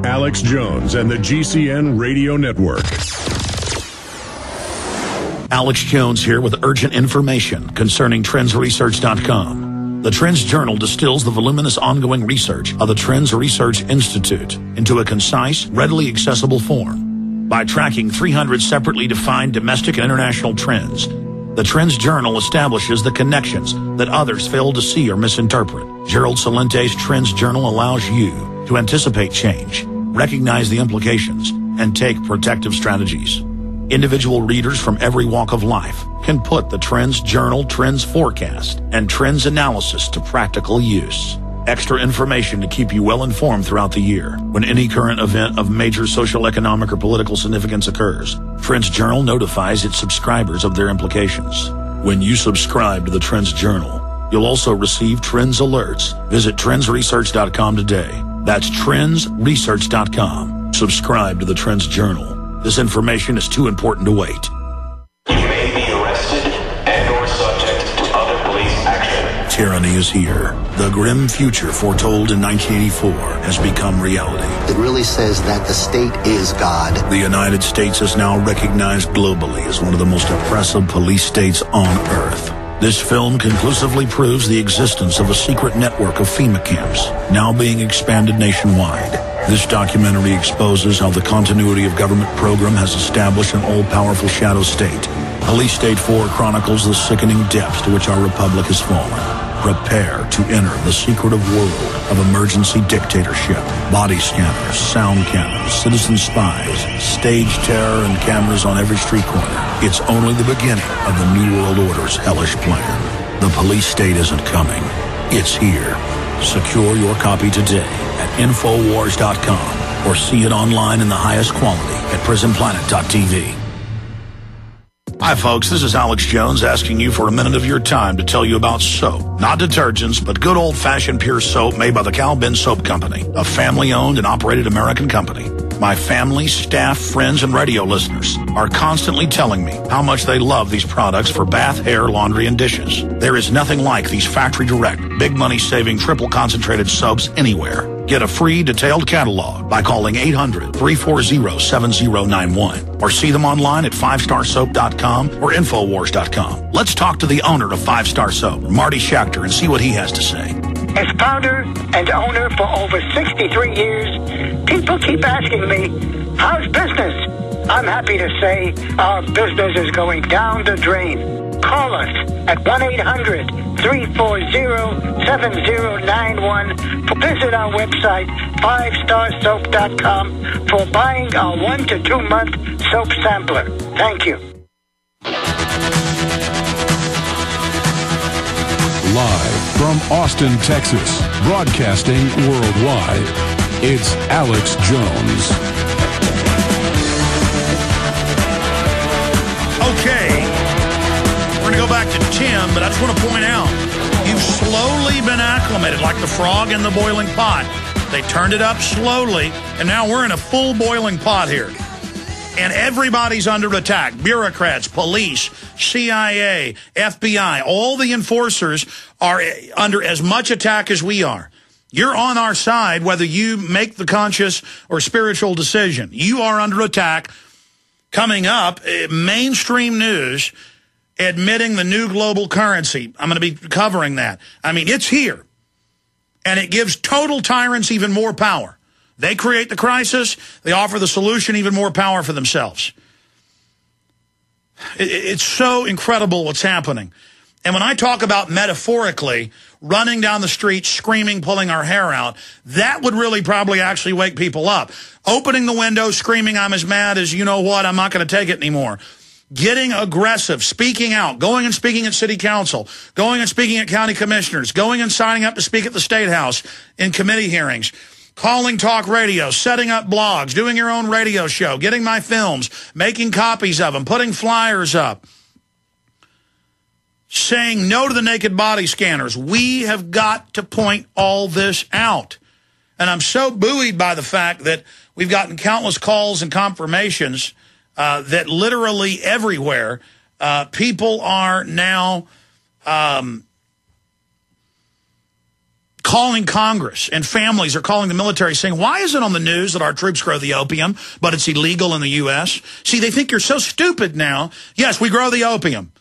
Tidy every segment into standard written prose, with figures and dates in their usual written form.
Alex Jones and the GCN Radio Network. Alex Jones here with urgent information concerning trendsresearch.com. The Trends Journal distills the voluminous ongoing research of the Trends Research Institute into a concise, readily accessible form. By tracking 300 separately defined domestic and international trends, the Trends Journal establishes the connections that others fail to see or misinterpret. Gerald Salente's Trends Journal allows you to anticipate change, recognize the implications, and take protective strategies. Individual readers from every walk of life can put the Trends Journal, Trends Forecast, and Trends Analysis to practical use. Extra information to keep you well informed throughout the year. When any current event of major social, economic, or political significance occurs, Trends Journal notifies its subscribers of their implications. When you subscribe to the Trends Journal, you'll also receive Trends Alerts. Visit trendsresearch.com today. That's trendsresearch.com. Subscribe to the Trends Journal. This information is too important to wait. You may be arrested and or subject to other police action. Tyranny is here. The grim future foretold in 1984 has become reality. It really says that the state is God. The United States is now recognized globally as one of the most oppressive police states on earth. This film conclusively proves the existence of a secret network of FEMA camps, now being expanded nationwide. This documentary exposes how the continuity of government program has established an all-powerful shadow state. Police State 4 chronicles the sickening depths to which our republic has fallen. Prepare to enter the secretive world of emergency dictatorship, body scanners, sound cannons, citizen spies, stage terror, and cameras on every street corner. It's only the beginning of the New World Order's hellish plan. The police state isn't coming. It's here. Secure your copy today at Infowars.com or see it online in the highest quality at PrisonPlanet.tv. Hi folks, this is Alex Jones asking you for a minute of your time to tell you about soap. Not detergents, but good old-fashioned pure soap made by the Cal-Ben Soap Company, a family-owned and operated American company. My family, staff, friends, and radio listeners are constantly telling me how much they love these products for bath, hair, laundry, and dishes. There is nothing like these factory-direct, big money-saving, triple-concentrated soaps anywhere. Get a free detailed catalog by calling 800-340-7091 or see them online at 5starsoap.com or Infowars.com. Let's talk to the owner of 5 Star Soap, Marty Schachter, and see what he has to say. As founder and owner for over 63 years, people keep asking me, how's business? I'm happy to say our business is going down the drain. Call us at 1-800-340-7091. Visit our website, 5starsoap.com, for buying our 1 to 2 month soap sampler. Thank you. Live from Austin, Texas, broadcasting worldwide, it's Alex Jones. Okay, we're going to go back to Tim, but I just want to point out, you've slowly been acclimated, like the frog in the boiling pot. They turned it up slowly, and now we're in a full boiling pot here. And everybody's under attack. Bureaucrats, police, CIA, FBI, all the enforcers are under as much attack as we are. You're on our side whether you make the conscious or spiritual decision. You are under attack. Coming up, mainstream news admitting the new global currency. I'm going to be covering that. I mean, it's here. And it gives total tyrants even more power. They create the crisis. They offer the solution, even more power for themselves. It's so incredible what's happening. And when I talk about metaphorically running down the street, screaming, pulling our hair out, that would really probably actually wake people up. Opening the window, screaming, I'm as mad as you know what, I'm not going to take it anymore. Getting aggressive, speaking out, going and speaking at city council, going and speaking at county commissioners, going and signing up to speak at the State House in committee hearings. Calling talk radio, setting up blogs, doing your own radio show, getting my films, making copies of them, putting flyers up, saying no to the naked body scanners. We have got to point all this out. And I'm so buoyed by the fact that we've gotten countless calls and confirmations that literally everywhere people are now calling calling Congress, and families are calling the military saying, why is it on the news that our troops grow the opium, but it's illegal in the U.S.? See, they think you're so stupid now. Yes, we grow the opium.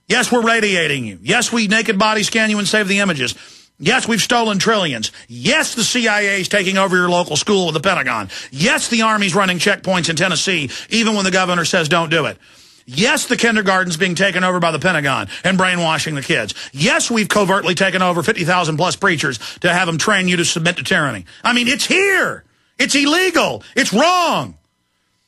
Yes, we're radiating you. Yes, we naked body scan you and save the images. Yes, we've stolen trillions. Yes, the CIA is taking over your local school with the Pentagon. Yes, the Army's running checkpoints in Tennessee, even when the governor says don't do it. Yes, the kindergarten's being taken over by the Pentagon and brainwashing the kids. Yes, we've covertly taken over 50,000 plus preachers to have them train you to submit to tyranny. I mean, it's here. It's illegal. It's wrong.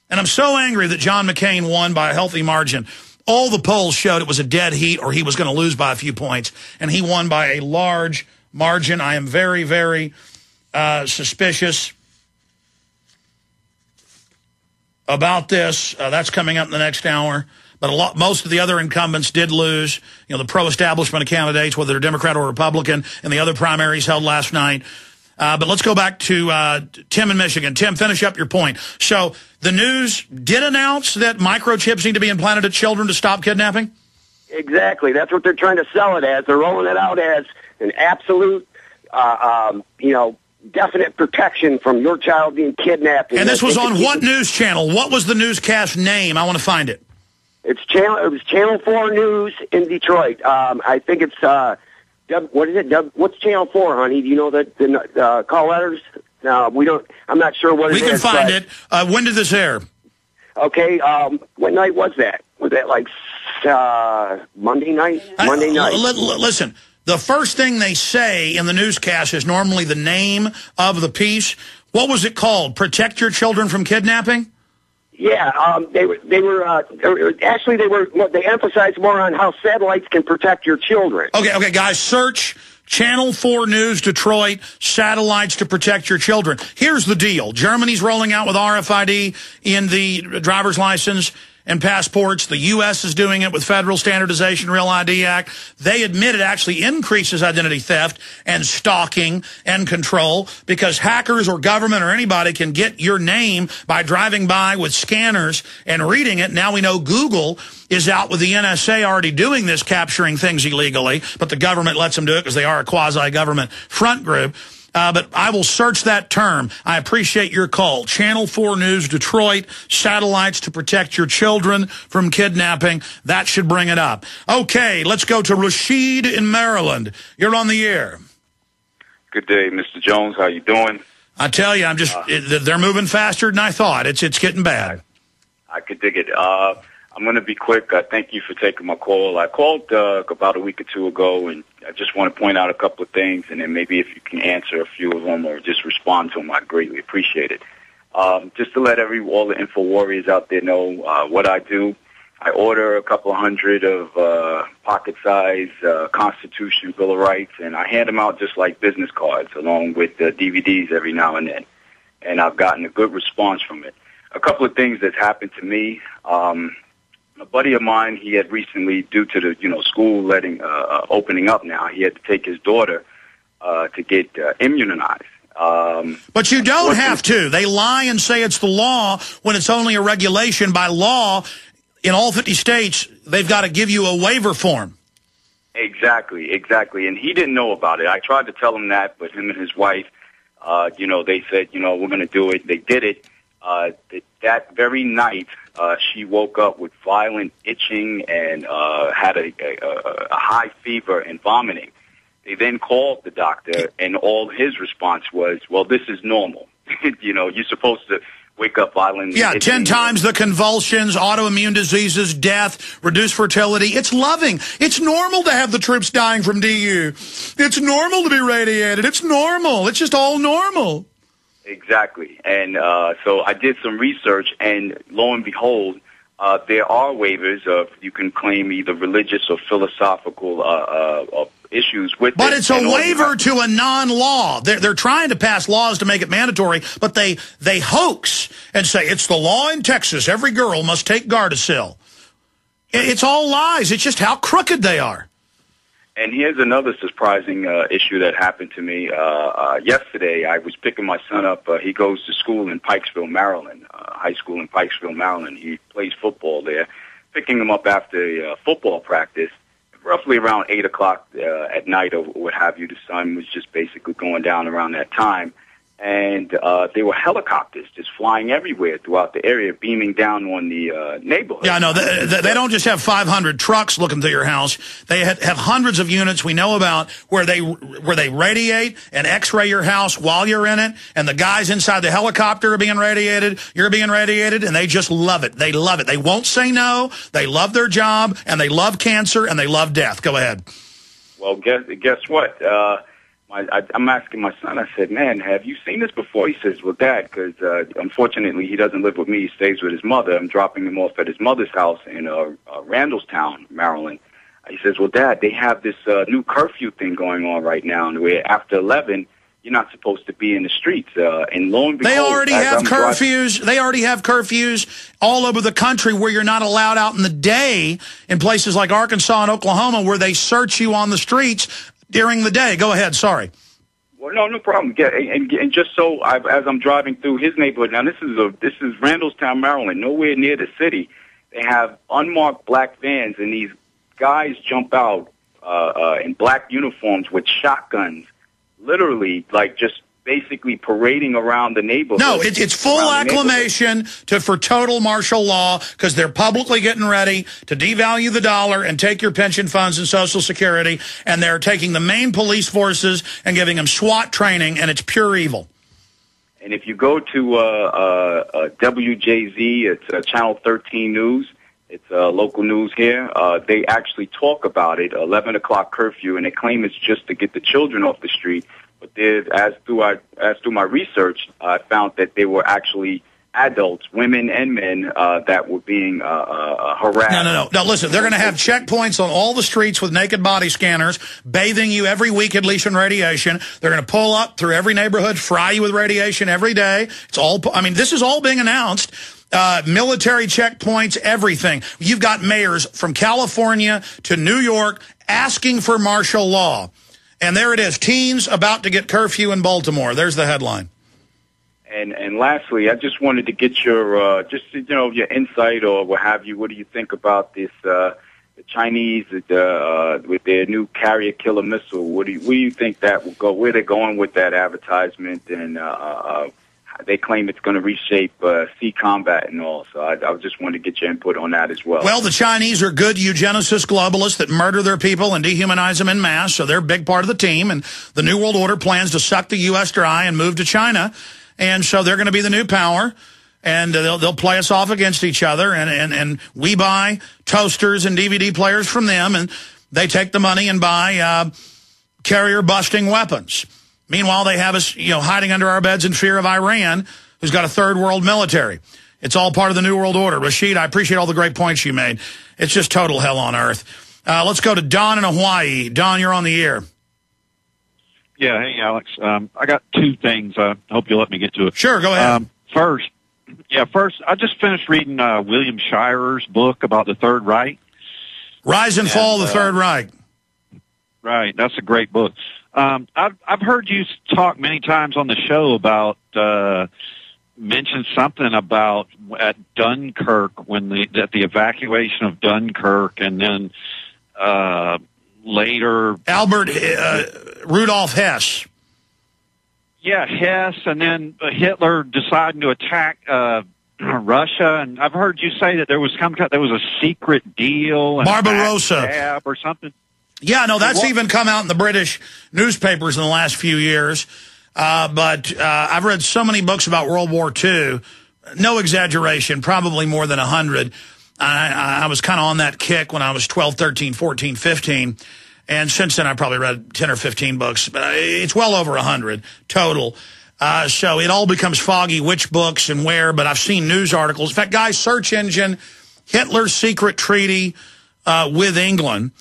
And I'm so angry that John McCain won by a healthy margin. All the polls showed it was a dead heat or he was going to lose by a few points, and he won by a large margin. I am very, very suspicious about this. That's coming up in the next hour. But most of the other incumbents did lose. You know, the pro-establishment candidates, whether they're Democrat or Republican, and the other primaries held last night. But let's go back to Tim in Michigan. Tim, finish up your point. So the news did announce that microchips need to be implanted at children to stop kidnapping? Exactly. That's what they're trying to sell it as. They're rolling it out as an absolute, definite protection from your child being kidnapped. And this was on what news channel? What was the newscast name? I want to find it. It was Channel 4 News in Detroit. I think it's, what is it? What's Channel 4, honey? Do you know the call letters? No, we don't. I'm not sure what it is. We can find it. When did this air? Okay, what night was that? Was that like Monday night? Monday night. Listen, the first thing they say in the newscast is normally the name of the piece. What was it called? Protect Your Children from Kidnapping? Yeah, they emphasized more on how satellites can protect your children. Okay, guys, search Channel 4 News Detroit, satellites to protect your children. Here's the deal. Germany's rolling out with RFID in the driver's license and passports. The U.S. is doing it with Federal Standardization Real ID Act. They admit it actually increases identity theft and stalking and control because hackers or government or anybody can get your name by driving by with scanners and reading it. Now we know Google is out with the NSA already doing this, capturing things illegally, but the government lets them do it because they are a quasi-government front group. But I will search that term. I appreciate your call. Channel 4 News Detroit, satellites to protect your children from kidnapping. That should bring it up. Okay, let's go to Rashid in Maryland. You're on the air. Good day, Mr. Jones. How you doing? I tell you, they're moving faster than I thought. It's getting bad. I could dig it. I'm going to be quick. Thank you for taking my call. I called about a week or two ago, and I just want to point out a couple of things, and then maybe if you can answer a few of them or just respond to them, I'd greatly appreciate it. Just to let all the info warriors out there know what I do. I order a couple of hundred of pocket-size Constitution Bill of Rights, and I hand them out just like business cards along with DVDs every now and then, and I've gotten a good response from it. A couple of things that's happened to me. A buddy of mine, he had recently, due to the school opening up now, he had to take his daughter to get immunized. But you don't have to. They lie and say it's the law when it's only a regulation. By law, in all 50 states, they've got to give you a waiver form. Exactly. And he didn't know about it. I tried to tell him that, but him and his wife, they said, we're going to do it. They did it. That very night, she woke up with violent itching and had a high fever and vomiting. They then called the doctor, and all his response was, well, this is normal. You're supposed to wake up violently. Yeah, 10 times the convulsions, autoimmune diseases, death, reduced fertility. It's loving. It's normal to have the troops dying from DU. It's normal to be radiated. It's normal. It's just all normal. Exactly. And so I did some research, and lo and behold, there are waivers of you can claim either religious or philosophical issues with it. But it's a waiver to a non-law. They're trying to pass laws to make it mandatory, but they hoax and say it's the law in Texas. Every girl must take Gardasil. It's all lies. It's just how crooked they are. And here's another surprising issue that happened to me. Yesterday, I was picking my son up. He goes to school in Pikesville, Maryland, high school in Pikesville, Maryland. He plays football there. Picking him up after football practice. roughly around 8 o'clock at night or what have you. The sun was just basically going down around that time. And there were helicopters just flying everywhere throughout the area, beaming down on the neighborhood. Yeah, no, they don't just have 500 trucks looking through your house. They have hundreds of units we know about where they radiate and X-ray your house while you're in it, and the guys inside the helicopter are being radiated, you're being radiated, and they just love it. They love it. They won't say no. They love their job, and they love cancer, and they love death. Go ahead. Well, guess what? I'm asking my son, I said, man, have you seen this before? He says, well, Dad, because unfortunately he doesn't live with me. He stays with his mother. I'm dropping him off at his mother's house in Randallstown, Maryland. He says, well, Dad, they have this new curfew thing going on right now where after 11, you're not supposed to be in the streets. And lo and behold, they already have curfews. They already have curfews all over the country where you're not allowed out in the day in places like Arkansas and Oklahoma where they search you on the streets during the day. Go ahead. Sorry. Well, no problem. Yeah, and just so as I'm driving through his neighborhood now, this is Randallstown, Maryland, nowhere near the city. They have unmarked black vans, and these guys jump out in black uniforms with shotguns, literally like just basically parading around the neighborhood. No, it's full acclamation for total martial law because they're publicly getting ready to devalue the dollar and take your pension funds and Social Security, and they're taking the main police forces and giving them SWAT training, and it's pure evil. And if you go to WJZ, it's Channel 13 News. It's local news here. They actually talk about it, 11 o'clock curfew, and they claim it's just to get the children off the street. But as through my research, I found that they were actually adults, women and men, that were being harassed. No. Listen, they're going to have checkpoints on all the streets with naked body scanners, bathing you every week at least in radiation. They're going to pull up through every neighborhood, fry you with radiation every day. This is all being announced. Military checkpoints, everything. You've got mayors from California to New York asking for martial law. And there it is, teens about to get curfew in Baltimore. There's the headline. And lastly, I just wanted to get your your insight or what have you. What do you think about this? The Chinese with their new carrier killer missile. Where do you think that will go? Where they're going with that advertisement, and they claim it's going to reshape sea combat and all. So I just wanted to get your input on that as well. Well, the Chinese are good eugenicist globalists that murder their people and dehumanize them en masse, so they're a big part of the team. And the New World Order plans to suck the U.S. dry and move to China. And so they're going to be the new power, and they'll play us off against each other. And we buy toasters and DVD players from them, and they take the money and buy carrier-busting weapons. Meanwhile, they have us, hiding under our beds in fear of Iran, who's got a third world military. It's all part of the New World Order. Rashid, I appreciate all the great points you made. It's just total hell on earth. Let's go to Don in Hawaii. Don, you're on the air. Yeah, hey, Alex. I got two things. I hope you'll let me get to it. Sure, go ahead. First, I just finished reading William Shirer's book about the Third Reich. Rise and Fall of the Third Reich. Right, that's a great book. I've heard you talk many times on the show about mention something about at Dunkirk at the evacuation of Dunkirk, and then later Rudolf Hess. Yeah, Hess, and then Hitler deciding to attack Russia, and I've heard you say that there was a secret deal, Barbarossa or something. Yeah, no, that's even come out in the British newspapers in the last few years. But I've read so many books about World War II, no exaggeration, probably more than 100. I was kind of on that kick when I was 12, 13, 14, 15. And since then, I probably read 10 or 15 books. But it's well over 100 total. So it all becomes foggy, which books and where. But I've seen news articles. In fact, guys, search engine, Hitler's secret treaty with England.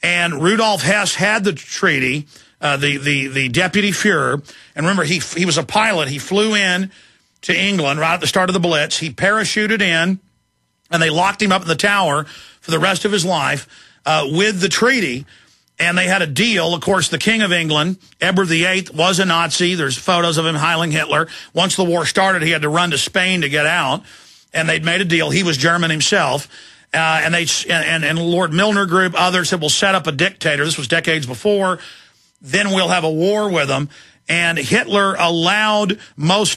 And Rudolf Hess had the treaty, the deputy Fuhrer. And remember, he was a pilot. He flew in to England right at the start of the Blitz. He parachuted in, and they locked him up in the tower for the rest of his life with the treaty. And they had a deal. Of course, the King of England, Edward VIII, was a Nazi. There's photos of him hailing Hitler. Once the war started, he had to run to Spain to get out. And they'd made a deal. He was German himself. and Lord Milner Group, others that will set up a dictator. This was decades before. Then we'll have a war with them. And Hitler allowed most